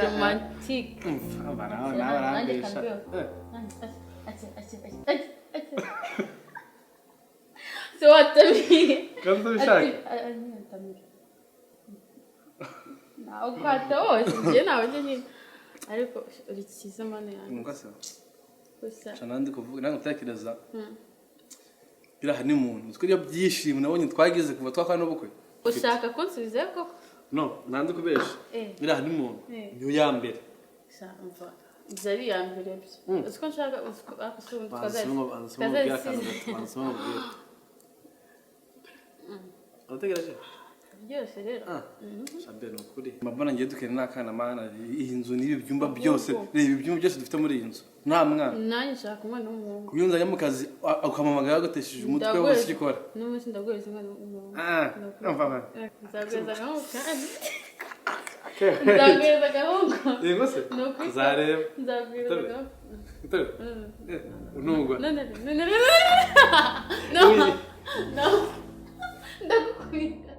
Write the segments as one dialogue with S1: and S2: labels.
S1: romantic. So what me?
S2: Come to shake.
S1: Now got those. You know, didn't ariko urikiza mane yanjye.
S2: Mukasa.
S1: Gusa.
S2: Chanandi kuvuga nango tekereza. Gira hani muntu. Twiriya byishimo nabonye twagize kuva twakana ubukwe.
S1: Ushaka kunsubiza koko?
S2: No, nandi kubesha. Gira hani muntu. Niyo ya mbere.
S1: Shamva. Zari ya mbere byo. Usko nshaka akusumva
S2: Ansoma bwira. Ategereje.
S1: Byose rero.
S2: Shabe no kuri. Mabana ngiye dukene nakana mana iyi nzu nibi byumba byose. Ibi byumba byose dufite muri iyi nzu. Nta mwana.
S1: Nanye nshaka umwana w'umuhungu.
S2: Kuyunza njya mu kazi akamamaga yagateshije umutwe wose ikora.
S1: N'umunsi ndagweza umwana w'umuhungu.
S2: Mva.
S1: Nzagweza gahungu kandi. Nzagweza gahungu.
S2: Yego se? Zareba.
S1: Nzagweza gahungu.
S2: Utari? Unungwa.
S1: No. Ndagukubita.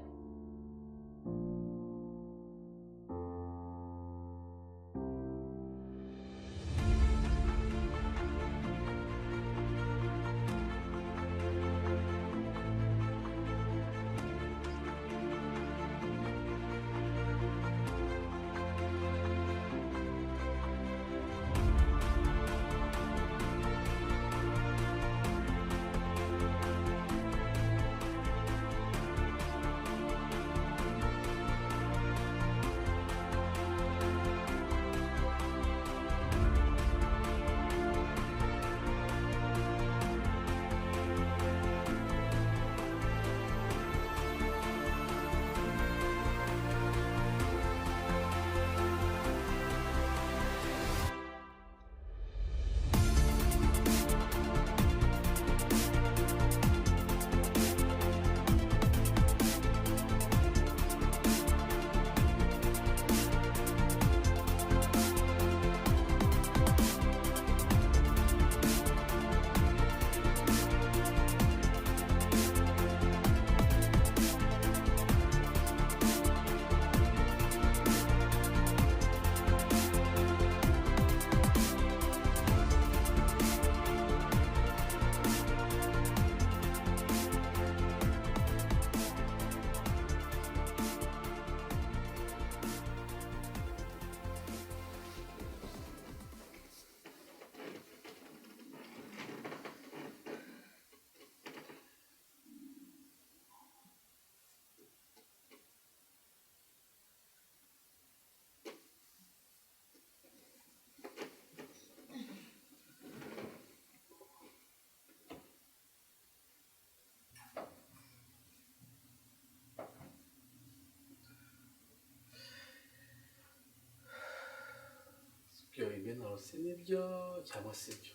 S2: Byo ibi narose nibyo cyangwa se byo.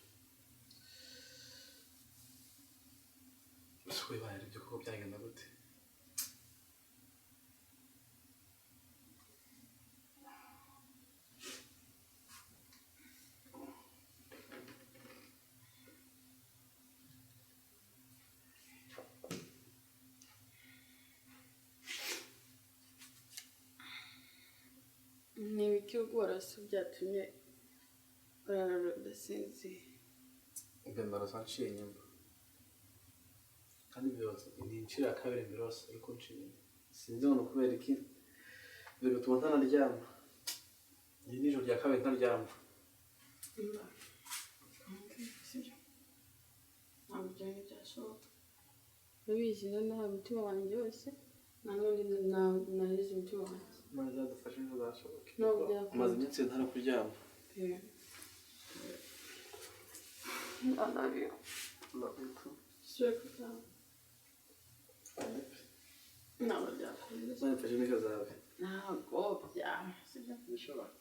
S2: Swe bari byo ko byagenda gute?
S1: N'ibiki ubworozi byatumye barasinzi.
S2: Ugenda rasanchiye nyumba. Kandi byose ni inshira kabiri mbirose ariko nshiye. Sinzi ngo kubera iki. Bero tumatana ryama. Ni nijo rya kabiri ntaryama.
S1: Ntabwo byashoboka. Babizi noneho umutima wanjye wose nanone narize umutima wanjye.
S2: Maze adufashe ntazashoboke.
S1: No byakora.
S2: Maze iminsi ntara kuryama.
S1: I love you.
S2: Love you too.
S1: Sure. Ntabwo byakora.
S2: Nzafashe n'ika zawe.
S1: Ntabwo byakora.
S2: Bishobora.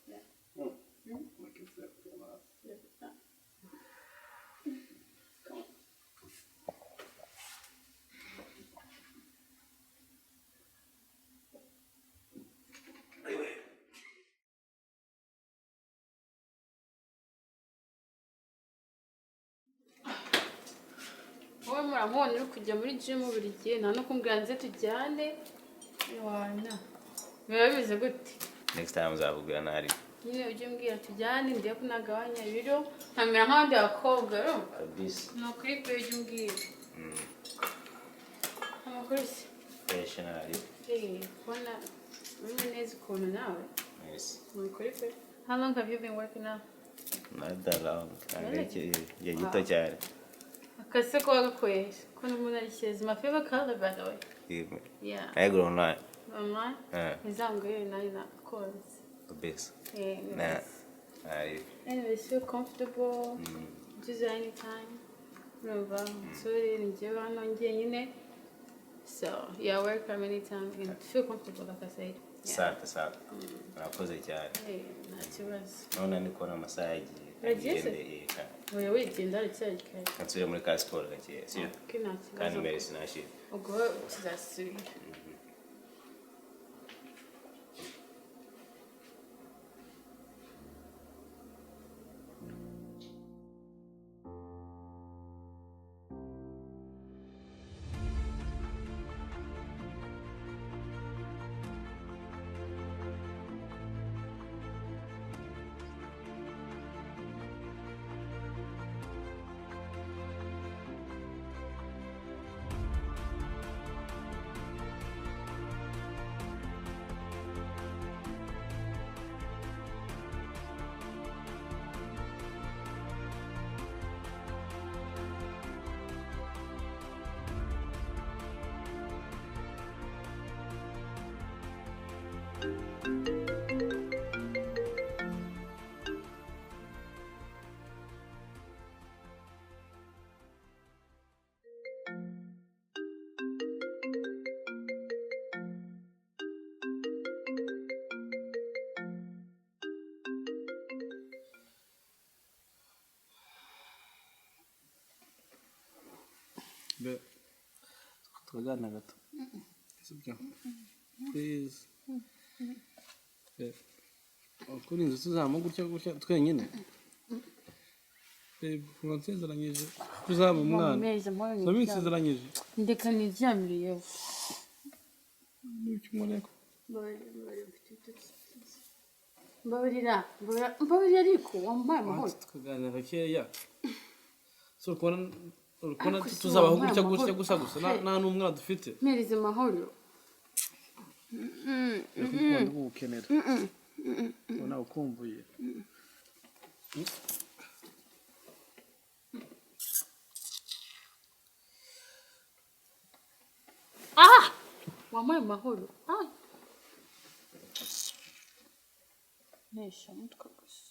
S1: Wowe muramubona uri kujya muri gym buri gihe nta no kumbwira nze tujyane wana biba bize gute
S3: next time uzabubwira nari
S1: nyine ujye umbwira tujyane ndebe ko nagabanya ibiro nkamera nk'abandi bakobwa urumva
S3: kabisa
S1: ni ukuri pe ujye umbwira amakuru se
S3: fresh nari
S1: kubona umeze neza ukuntu nawe
S3: yes
S1: ni ukuri pe how long have you been working out
S3: not that long ya gito cyane
S1: akase ko wagakoye ko n'umuntu ari keza my favorite color by the way yeah
S3: I go online
S1: online izanguye nari nakoze
S3: the best
S1: yeah anyways feel comfortable just anytime urumva sorry njyewe hano njyenyine so yeah welcome anytime and feel comfortable like I said
S3: Sante nakoze cyane
S1: nta kibazo
S3: none ni kona amasaha yagiye
S1: yagiye oya wigenda aracyari kare
S3: kansubira muri ka siporo gake sio kandi mbere sinashira
S1: ubwo kizasubira
S2: tukaganira gato sibyo please kuri inzu tuzama gutya twenyine nsezeranyije tuzaba umwana nsezeranyije
S1: ndeka niryamire yewe
S2: n'ikimureko
S1: mbabarira ariko wambaye amahoro
S2: tukaganira gakeya so urukona tuzabaho gutya gusa nta n'umwana dufite
S1: mpereze amahoro
S2: ukunda gukenera ubona ukumbuye
S1: wambaye amahoro nesha mutwe gusa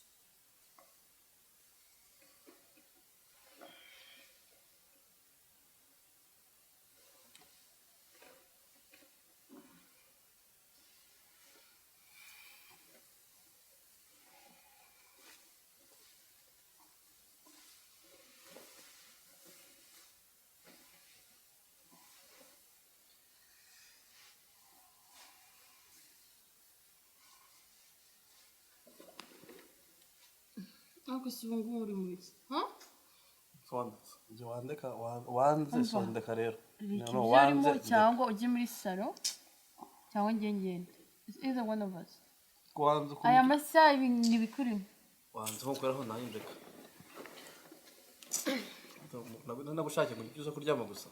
S1: ariko si ubu ngubu uri muri iki
S2: wanze sondeka rero
S1: urimo cyangwa ujye muri salo cyangwa ngende it's either one of us aya masaha ntibikurimo
S2: wanze nko koraho nanjye ndeka nagushake ngo uza kuryama gusa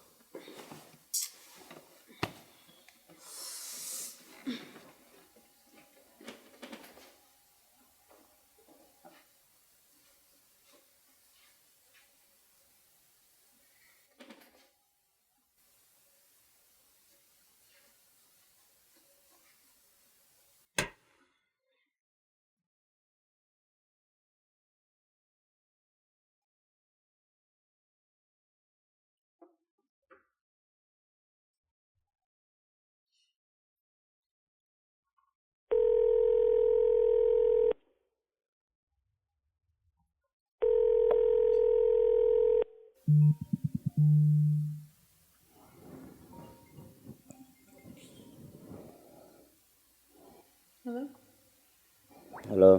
S3: hello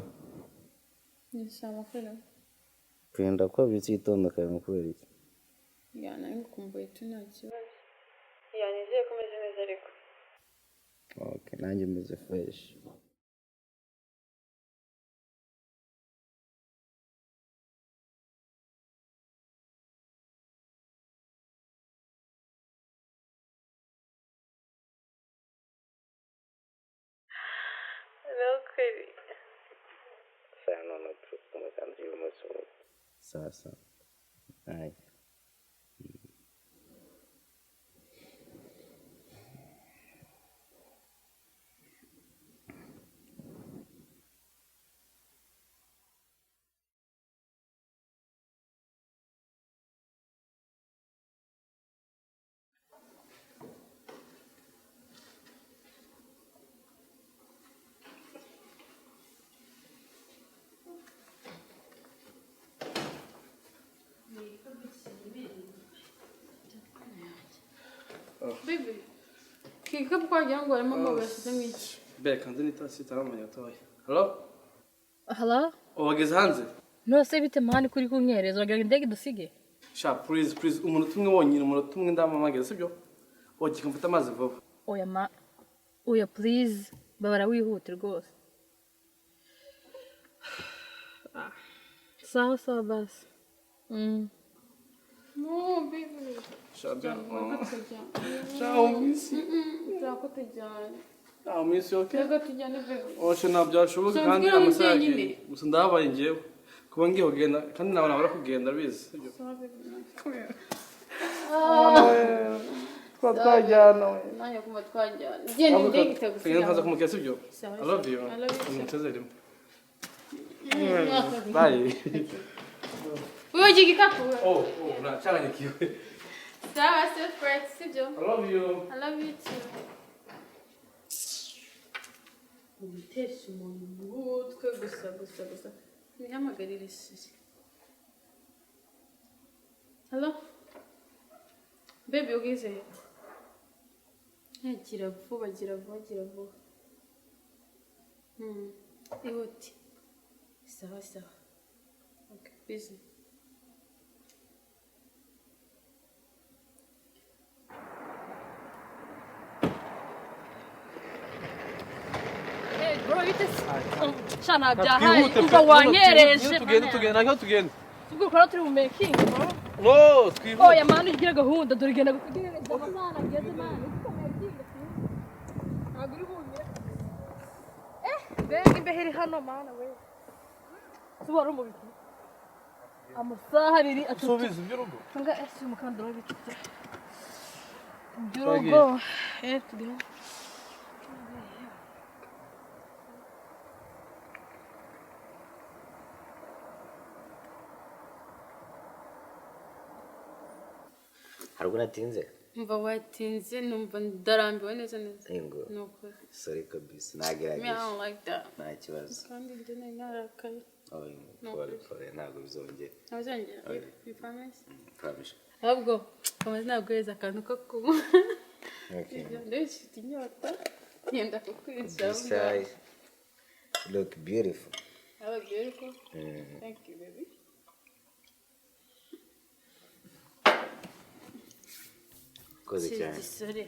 S1: ni amakuru
S3: kwenda ko bizitondeka kubera iki
S1: yana ngukumbuye tu nta kibazo yanizeye ko umeze neza ariko
S3: okay nanjye meze fresh
S1: Nukuri.
S3: Sana no tumusanze y'umunsi umwe. Sasa. Ai.
S1: Baby, kikapu kwagira ngo harimo amabasi n'iki?
S2: Beka nzi nitasi taramanya toya. Hello?
S4: Hello?
S2: Wageze hanze?
S4: No se bite mani kuri kunyereza wagira indege dusige?
S2: Sha please umuntu tumwe wonyine umuntu tumwe ndamamageza sibyo? Ogiye mfata amazi vuba.
S4: Oya please babara wihute rwose. Sawa basi.
S1: No, baby.
S2: Shabia.
S1: Ciao, Missy. Ciao, tujyane.
S2: Ah, Missy okay?
S1: Reka tujyane baby.
S2: Oshe nabyashoboka kandi amasaha gusa ndabaye ngewe. Kuba ngiye kugenda kandi nawe nabara kugenda bizi sibyo? Twajyana we.
S1: Nanya kuma twajyana. Genda indege itagusiga.
S2: Nkaza kumukira sibyo? I love you.
S1: I love you.
S2: Mutezerimo. Bye.
S1: Wewe jigikapu.
S2: Oh, unachanganyikiwe.
S1: Sawa, still fresh, sibyo?
S2: I love you.
S1: I love you too. Umutesha umuntu utwe gusa. Nihamagarire isi. Hello? Baby, ugeze? Gira vuba. Ihute. Sawa. Okay, busy.
S4: Hey bro, shana byahaye umva wanyereje.
S2: Tugenda.
S4: Ubwo ukora turi mu making bro.
S2: No, twihuta.
S4: Oya mani ugira gahunda dore genda kugereza amana ngeze mani. Bega imbeheri hano mana we. Subara mu biti. Amasaha abiri atatu.
S2: Subiza by'urugo.
S4: Nga ese umukandara w'ibiti. By'urugo. Tugenda.
S3: Haruguru atinze?
S1: Mva watinze numva ndarambiwe neza.
S3: Ingo.
S1: Nuko.
S3: Sorry kabisa nagerageje.
S1: I don't like that.
S3: Nta kibazo.
S1: Kandi ndene narakaye.
S3: Sorry ntabwo bizongera.
S1: Ntazongera. You promise?
S3: Promise.
S1: Ahubwo amaze naguhereza akantu ko kunywa.
S3: Okay.
S1: Ndashita inyota. Yenda kukwicara.
S3: This look beautiful.
S1: I look beautiful. Thank you, baby.
S3: Koze cyane.
S1: Sorry.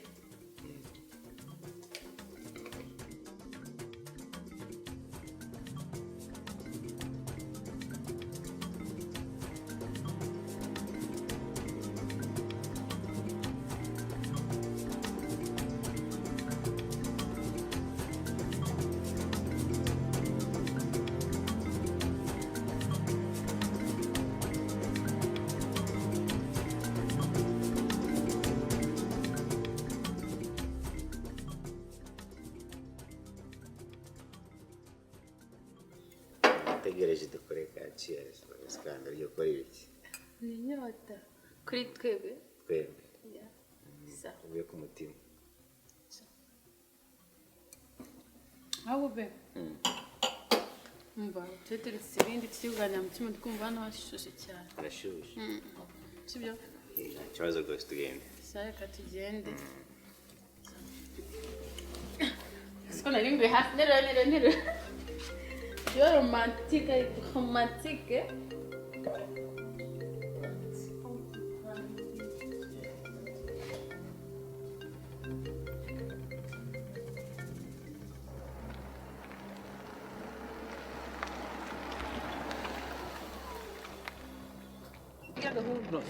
S3: Tegereje dukore ka cheers bagaskanda ryo kora ibiki.
S1: Ni inyota. Kuri twebwe.
S3: Twebwe.
S1: Yeah. Sawa.
S3: Uvuye ku mutima.
S1: Aho be. Mva, tuteretse ibindi tuganira mu cyuma twumva hano hashushe cyane.
S3: Arashushe.
S1: Sibyo?
S3: Nta kibazo rwose tugende.
S1: Reka tugende. Siko nari ngwe hafi nero. You're romantic.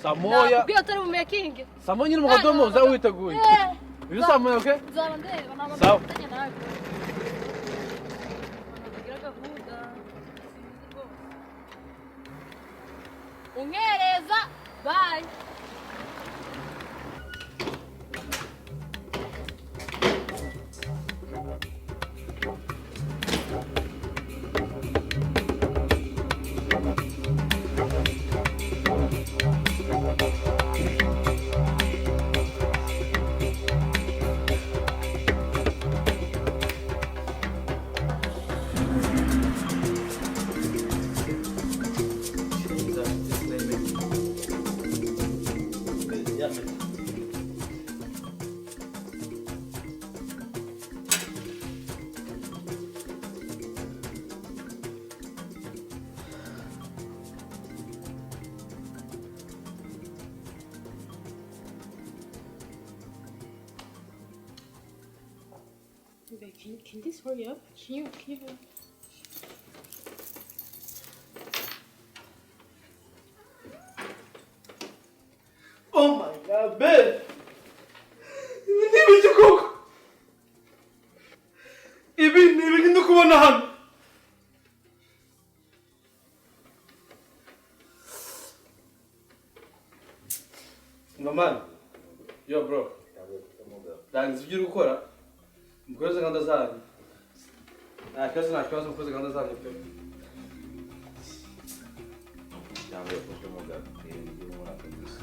S2: Samoya.
S4: Ubwo atari mu making.
S2: Samoya nyine mukadomo uzawiteguye. Ibyo Samoya okay?
S4: Zaba ndeba
S2: Sawa.
S4: nawe. unkereza bye.
S1: Can this hurry up? Can you hurry?
S2: Oh my god, babe! N'ibiki koko? Ibi ni ibiki ndi kubona hano? Mama, yo bro. Dangiza ibyo uri gukora. Mukoze gahunda zanyu. Nta kibazo mukoze gahunda zanyu pe.
S3: Cyangwa yafashe umugabo iyo muri ako gusa.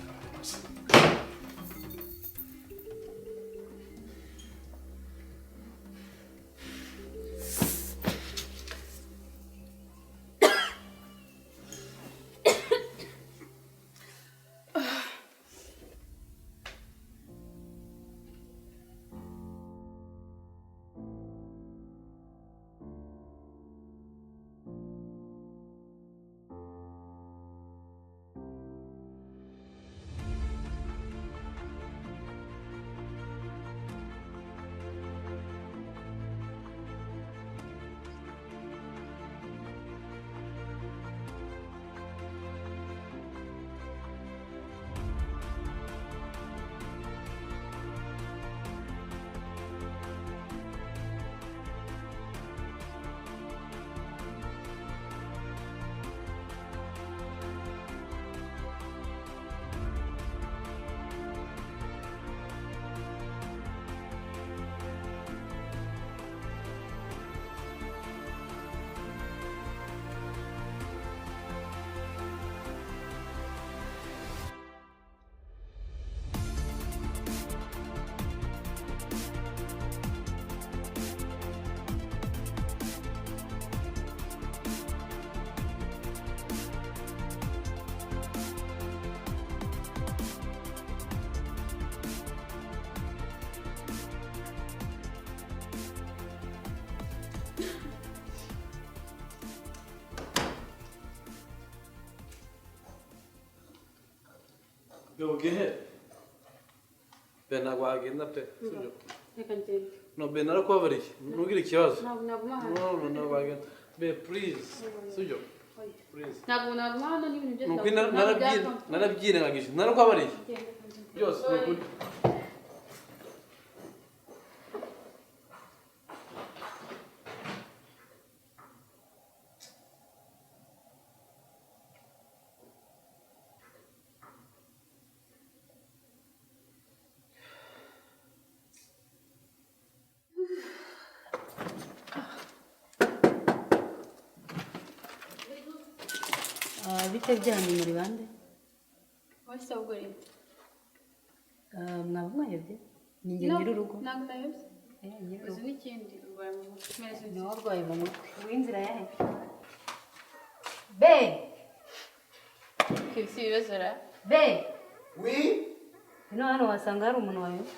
S2: Yo, gehe. Ben ntabwo wagenda pe.
S1: Reka ngende.
S2: No, Ben narakubabariye. Ntugire ikibazo.
S1: Naguma hano.
S2: No, ntabwo wagenda. Ben, please. Sibyo? Please.
S1: Naguma hano n'ibintu byose.
S2: Nukuri narabyirengagije. Narakubabariye. Byose ni ukuri.
S5: Bite byanyu muri bande?
S1: Wese ubwo rero.
S5: Mwaba mwayobye? Ni njye nyir'urugo.
S1: Ntabwo nayobye.
S5: Nyir'urugo.
S1: Uzi n'ikindi urwaye mu mutwe.
S5: Ni wowe urwaye mu mutwe. Uw'inzira yahe? Be!
S1: Kibisi ibibazo ra.
S5: Be!
S6: Oui?
S5: Ino hano wasanga hari umuntu wayobye.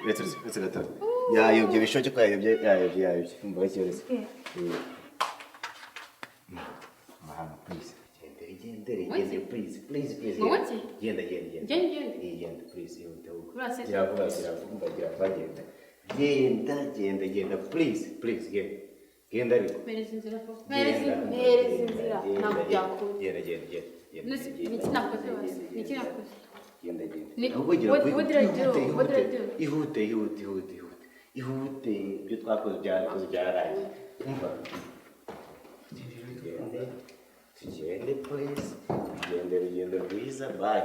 S3: Uretse gato. Yayobye bishoke ko yayobye. Umva ikibazo. Mahama, please. Gende, please.
S1: Mwote?
S3: Genda. Genda, please. Genda, please, genda ariko.
S1: Mereza inzira ko.
S5: Mereza inzira. Ntabwo byakunda.
S3: Genda.
S1: Niki nakoze wese? Niki nakoze?
S3: Genda.
S1: What did I do?
S3: Ihute. Ibyo twakoze byararangiye. Umva. tugende please tugende urugendo rwiza bye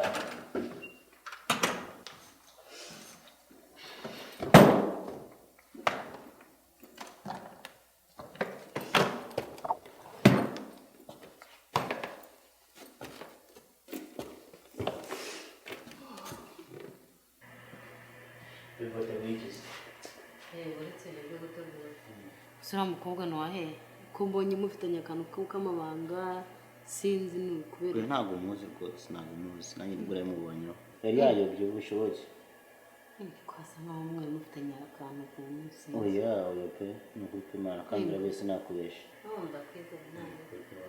S5: Sura mukobwa no wahe ko mbonye mufitanye akantu k'amabanga sinzi ni kubera
S3: ntabwo muzi rwose ntabwo muzi nanjye nibwo mubonyeho yari yayobye ubushoboke
S5: kwasa nkaho umwe mufitanye akantu ku munsi
S3: oya pe ni ukuri kw'Imana kandi urabese nakubesha
S5: ndakwizera nawe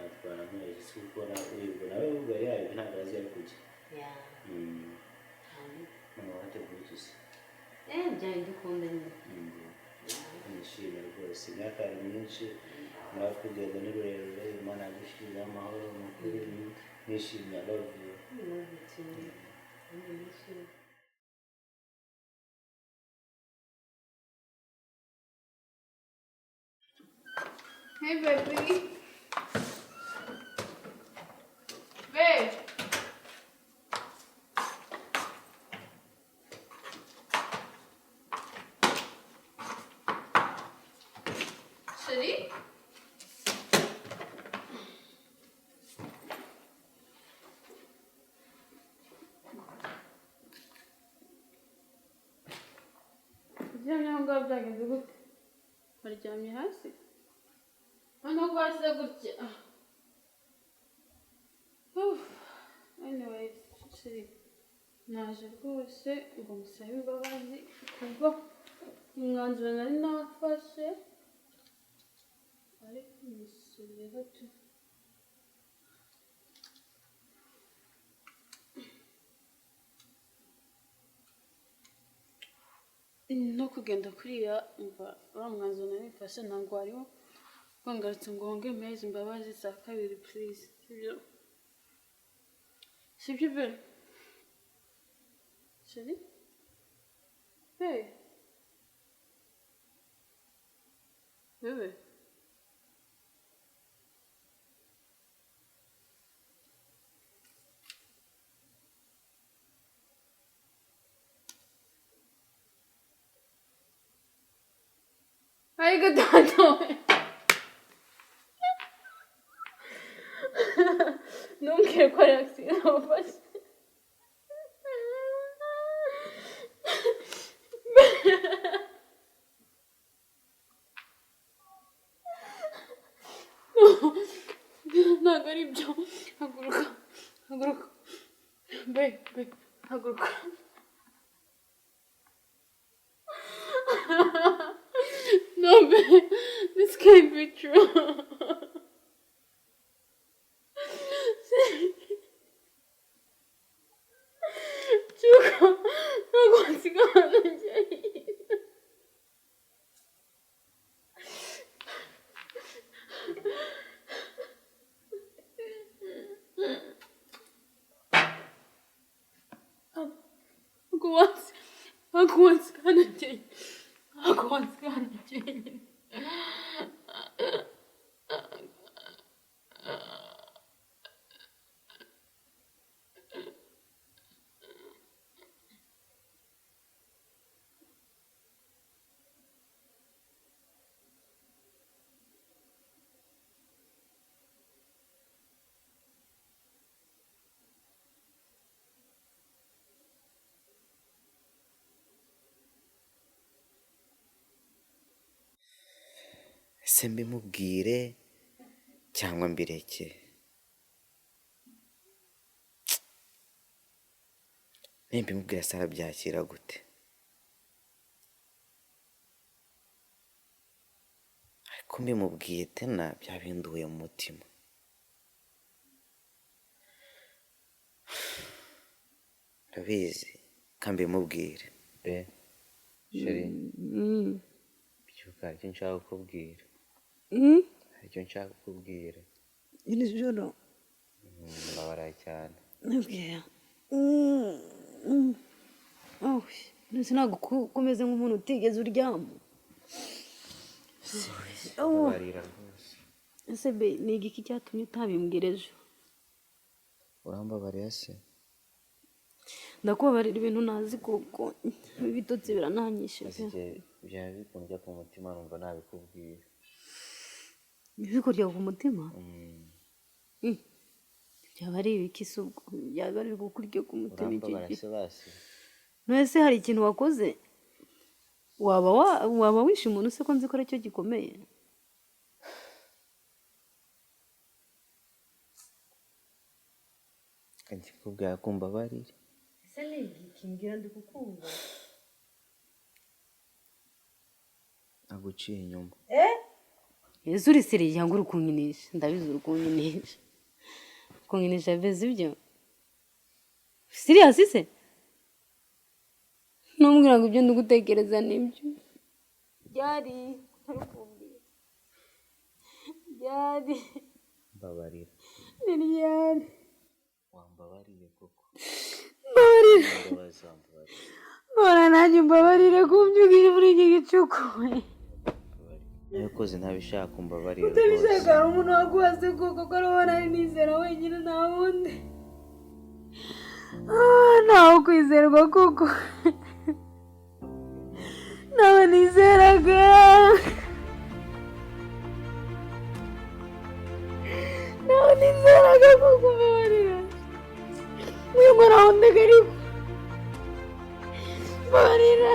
S3: watwara nk'ejo si gukora uribwo nawe ubwo yari yayobye ntabwo azi yari kujya none wateguye iki se
S5: byari dukunda nyine
S3: nishimye rwose imyaka ari myinshi nawe kugenda ni rurerure Imana yagushirira amahoro mukuri nishimye I love you
S1: Hey, baby. Babe. Chérie? Uryamye aho ngaho byagenze gute? Waryamye hasi? Noneho rwase gutya. Anyways, chérie, naje rwose ngo musabe imbabazi kubwo umwanzuro nari nafashe ariko musubire gato. No kugenda kuriya umva wa mwanzuro nari nafashe ntabwo wariho wangarutse ngo wonge mpereze imbabazi za kabiri please. Sibyo babe? Chérie? Hey. Bebe. Ay, gatando. Ntumbwire ko ari accident wafashe. Ntabwo ari byo. Haguruka. Haguruka. Babe. Haguruka. No, babe. This can't be true. Chuka. Ntabwo nsigana njyenyine. Ako wansigana njyenyine.
S3: ese mbimubwire cyangwa mbireke nimbimubwira se arabyakira gute ariko mbimubwiye tena byabinduye mu mutima urabizi kambimubwire sheri byuka hari icyo nshaka kukubwira hari icyo nshaka kukubwira
S5: iri joro
S3: mbabaraye cyane
S5: nabwiye ndetse ntabwo ukomeze nk'umuntu utigeze uryama
S3: babarira rwose
S5: ese be ni igiki cyatumye utabimbwira ejo?
S3: urambabariye se?
S5: Ndakubabarira ibintu nazi koko ibitotsi birananyishe pe.
S3: byaba bikundya ku mutima numva nabikubwira.
S5: Bikurya ku mutima? Byaba ari ibiki se ubwo? Byaba ari gukurya ku mutima iki?
S3: urambabara se basi?
S5: Nese hari ikintu wakoze? Waba wishe umuntu se ko nzi ko aricyo gikomeye?
S3: kandi kubwira ko mbabarira.
S5: Ese ni igiki ngira ndi kukumva?
S3: Naguciye inyuma.
S5: Yesu uri seriye cyangwa urukunyinisha? Ndabizi urukunyinisha. Kunyinisha beze ibyo? Serious se? Numbwira ngo ibyo ndugutekereza nibyo. Byari ntarukumbira. Byari.
S3: Mbabarira.
S5: Byari.
S3: Wambabariye koko.
S5: Mbabarira. Ora nanjye mbabarire kumbyugira muri iki gicuku.
S3: Nakoze ntabishaka umbabarira.
S5: Utabishaka hari umuntu waguhaze koko ko ari wowe nari nizera wenyine nta wundi. Ntawe kwizerwa koko. Nawe nizeraga. Nawe nizeraga koko mbabarira. Uyu mwana wundi ariko. Mbabarira.